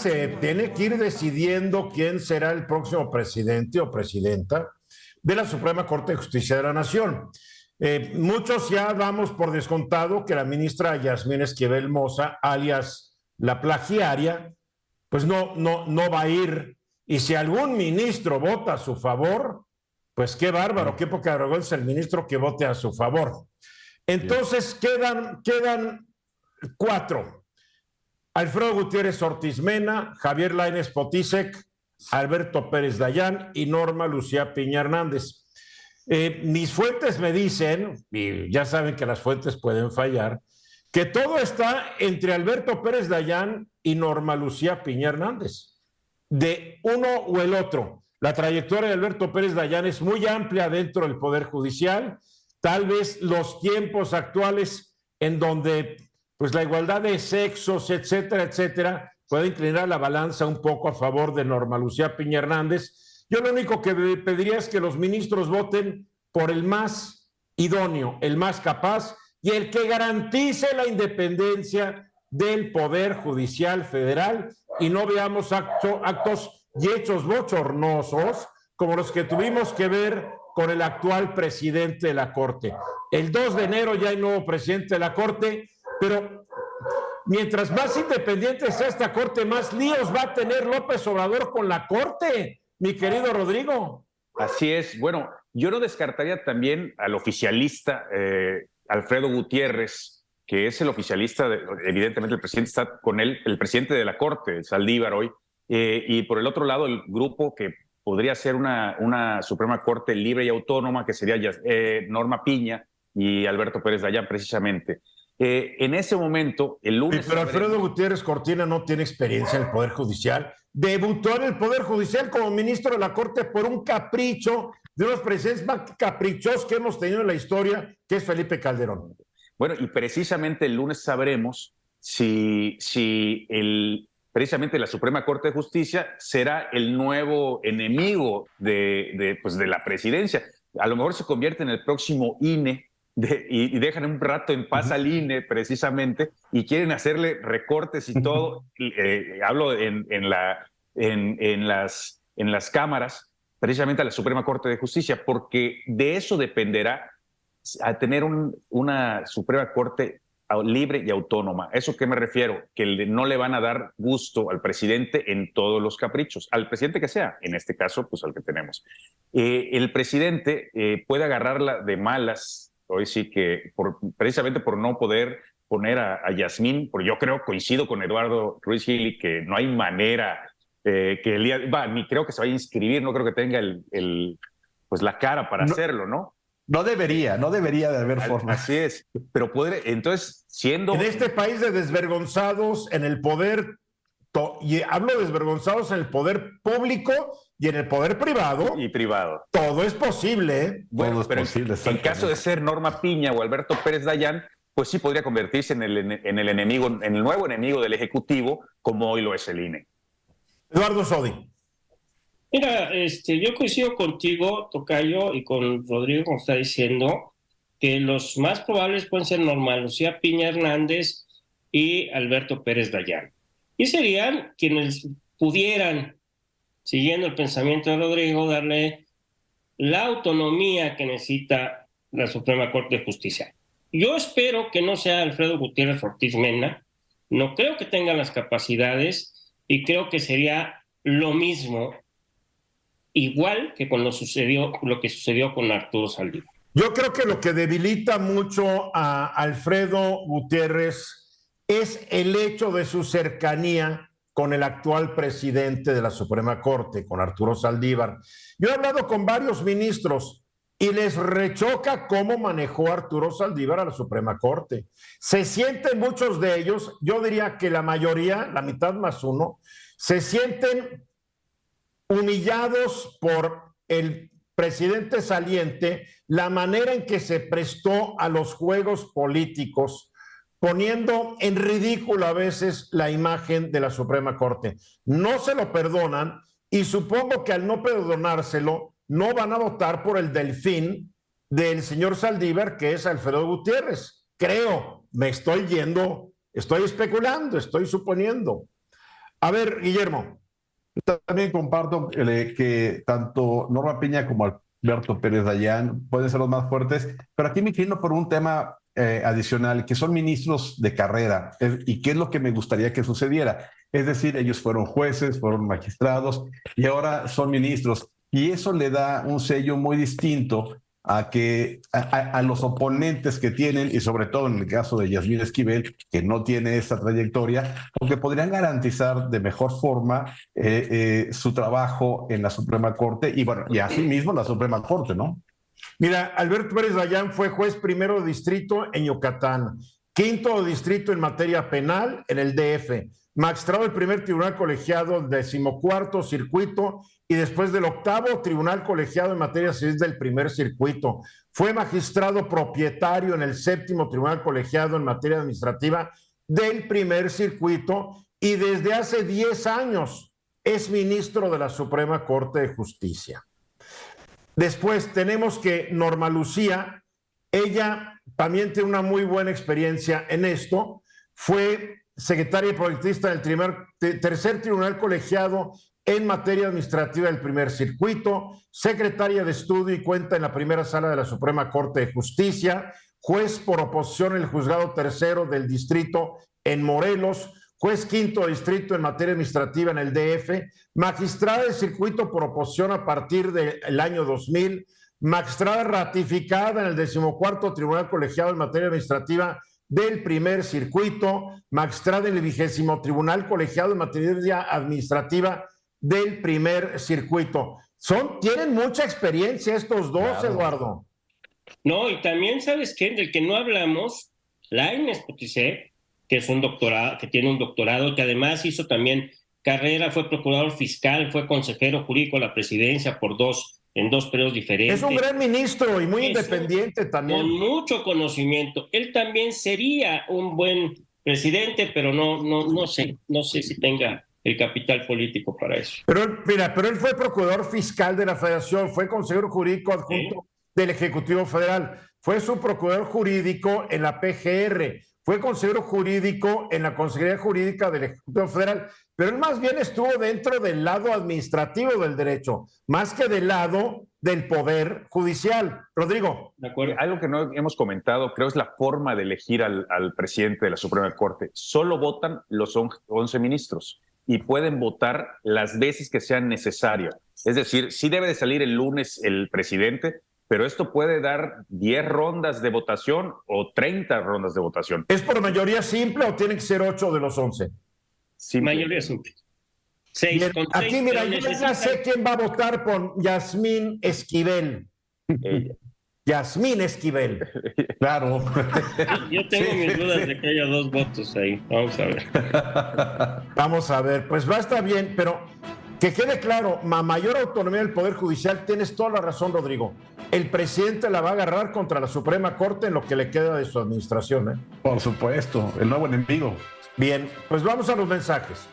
se tiene que ir decidiendo quién será el próximo presidente o presidenta de la Suprema Corte de Justicia de la Nación. Muchos ya damos por descontado que la ministra Yasmín Esquivel Moza, alias la plagiaria, pues no va a ir. Y si algún ministro vota a su favor, pues qué bárbaro, qué poca vergüenza el ministro que vote a su favor. Entonces quedan 4. Alfredo Gutiérrez Ortiz Mena, Javier Lainez Potisek, Alberto Pérez Dayán y Norma Lucía Piña Hernández. Mis fuentes me dicen, y ya saben que las fuentes pueden fallar, que todo está entre Alberto Pérez Dayán y Norma Lucía Piña Hernández, de uno o el otro. La trayectoria de Alberto Pérez Dayán es muy amplia dentro del Poder Judicial. Tal vez los tiempos actuales en donde pues la igualdad de sexos, etcétera, etcétera, puede inclinar la balanza un poco a favor de Norma Lucía Piña Hernández. Yo lo único que pediría es que los ministros voten por el más idóneo, el más capaz y el que garantice la independencia del Poder Judicial Federal y no veamos actos y hechos bochornosos como los que tuvimos que ver con el actual presidente de la Corte. El 2 de enero ya hay nuevo presidente de la Corte, pero mientras más independiente sea esta Corte, más líos va a tener López Obrador con la Corte, mi querido Rodrigo. Así es. Bueno, yo no descartaría también al oficialista Alfredo Gutiérrez, que es el oficialista, evidentemente el presidente está con él, el presidente de la Corte, Saldívar hoy, y por el otro lado el grupo que podría ser una Suprema Corte libre y autónoma, que sería Norma Piña y Alberto Pérez Dayán precisamente. En ese momento, el lunes... Sí, pero Alfredo Gutiérrez Cortina no tiene experiencia en el Poder Judicial. Debutó en el Poder Judicial como ministro de la Corte por un capricho de unos presidentes más caprichosos que hemos tenido en la historia, que es Felipe Calderón. Bueno, y precisamente el lunes sabremos si precisamente la Suprema Corte de Justicia será el nuevo enemigo de la presidencia. A lo mejor se convierte en el próximo INE, y dejan un rato en paz al INE precisamente y quieren hacerle recortes y todo. Hablo en las cámaras, precisamente a la Suprema Corte de Justicia, porque de eso dependerá a tener una Suprema Corte libre y autónoma. ¿Eso a qué me refiero? Que no le van a dar gusto al presidente en todos los caprichos, al presidente que sea, en este caso, pues al que tenemos. El presidente puede agarrarla de malas. Hoy sí que precisamente por no poder poner a Yasmín, porque yo coincido con Eduardo Ruiz Gili que no hay manera ni creo que se vaya a inscribir, no creo que tenga pues la cara para hacerlo, ¿no? No debería de haber forma. Así es, pero entonces siendo... En este país de desvergonzados en el poder, y hablo de desvergonzados en el poder público y en el poder privado. Y privado. Todo es posible, ¿eh? Bueno, todo es pero posible, en caso de ser Norma Piña o Alberto Pérez Dayán, pues sí podría convertirse en el enemigo, en el nuevo enemigo del Ejecutivo, como hoy lo es el INE. Eduardo Sodi. Mira, yo coincido contigo, Tocayo, y con Rodrigo, como está diciendo, que los más probables pueden ser Norma Lucía Piña Hernández y Alberto Pérez Dayán. Y serían quienes pudieran, siguiendo el pensamiento de Rodrigo, darle la autonomía que necesita la Suprema Corte de Justicia. Yo espero que no sea Alfredo Gutiérrez Ortiz Mena, no creo que tenga las capacidades y creo que sería lo mismo, igual que con lo que sucedió con Arturo Saldívar. Yo creo que lo que debilita mucho a Alfredo Gutiérrez es el hecho de su cercanía con el actual presidente de la Suprema Corte, con Arturo Saldívar. Yo he hablado con varios ministros y les rechoca cómo manejó Arturo Saldívar a la Suprema Corte. Se sienten muchos de ellos, yo diría que la mayoría, la mitad más uno, se sienten humillados por el presidente saliente, la manera en que se prestó a los juegos políticos, poniendo en ridículo a veces la imagen de la Suprema Corte. No se lo perdonan y supongo que al no perdonárselo no van a votar por el delfín del señor Saldívar, que es Alfredo Gutiérrez. Creo, me estoy yendo, estoy especulando, estoy suponiendo. A ver, Guillermo. También comparto que tanto Norma Piña como Alberto Pérez Dayán pueden ser los más fuertes, pero aquí me inclino por un tema adicional, que son ministros de carrera, y qué es lo que me gustaría que sucediera. Es decir, ellos fueron jueces, fueron magistrados y ahora son ministros, y eso le da un sello muy distinto a los oponentes que tienen, y sobre todo en el caso de Yasmín Esquivel, que no tiene esta trayectoria, porque podrían garantizar de mejor forma su trabajo en la Suprema Corte y, bueno, y asimismo la Suprema Corte, ¿no? Mira, Alberto Pérez Dayán fue juez primero de distrito en Yucatán, quinto de distrito en materia penal en el DF, magistrado del primer tribunal colegiado del 14º circuito y después del 8º tribunal colegiado en materia civil del primer circuito. Fue magistrado propietario en el 7º tribunal colegiado en materia administrativa del primer circuito y desde hace 10 años es ministro de la Suprema Corte de Justicia. Después tenemos que Norma Lucía, ella también tiene una muy buena experiencia en esto, fue secretaria y proyectista del tercer tribunal colegiado en materia administrativa del primer circuito, secretaria de estudio y cuenta en la primera sala de la Suprema Corte de Justicia, juez por oposición en el juzgado tercero del distrito en Morelos, juez quinto distrito en materia administrativa en el DF, magistrada del circuito por oposición a partir del año 2000, magistrada ratificada en el 14º tribunal colegiado en materia administrativa del primer circuito, magistrada en el 20º tribunal colegiado en materia administrativa del primer circuito. Tienen mucha experiencia estos dos, claro. Eduardo. No, y también, ¿sabes qué? Del que no hablamos, Lainez Potisek, que es un doctorado, que tiene un doctorado, que además hizo también carrera, fue procurador fiscal, fue consejero jurídico de la presidencia en dos periodos diferentes. Es un gran ministro y muy independiente también. Con mucho conocimiento. Él también sería un buen presidente, pero no sé si tenga el capital político para eso. Pero él fue procurador fiscal de la Federación, fue consejero jurídico adjunto del Ejecutivo Federal, fue su procurador jurídico en la PGR, fue consejero jurídico en la Consejería Jurídica del Ejecutivo Federal, pero él más bien estuvo dentro del lado administrativo del derecho, más que del lado del poder judicial. Rodrigo. De acuerdo. Algo que no hemos comentado, creo, es la forma de elegir al presidente de la Suprema Corte. Solo votan los 11 ministros y pueden votar las veces que sean necesario. Es decir, sí debe de salir el lunes el presidente, pero esto puede dar 10 rondas de votación o 30 rondas de votación. ¿Es por mayoría simple o tienen que ser 8 de los 11? Simple. Mayoría simple. 6 Bien, con aquí, 6, mira, yo ya sé quién va a votar por Yasmín Esquivel. Yasmín Esquivel. Claro. Yo tengo mis dudas de que haya 2 votos ahí. Vamos a ver. Vamos a ver, pues va a estar bien, pero que quede claro, mayor autonomía del Poder Judicial, tienes toda la razón, Rodrigo. El presidente la va a agarrar contra la Suprema Corte en lo que le queda de su administración. Por supuesto, el nuevo enemigo. Bien, pues vamos a los mensajes.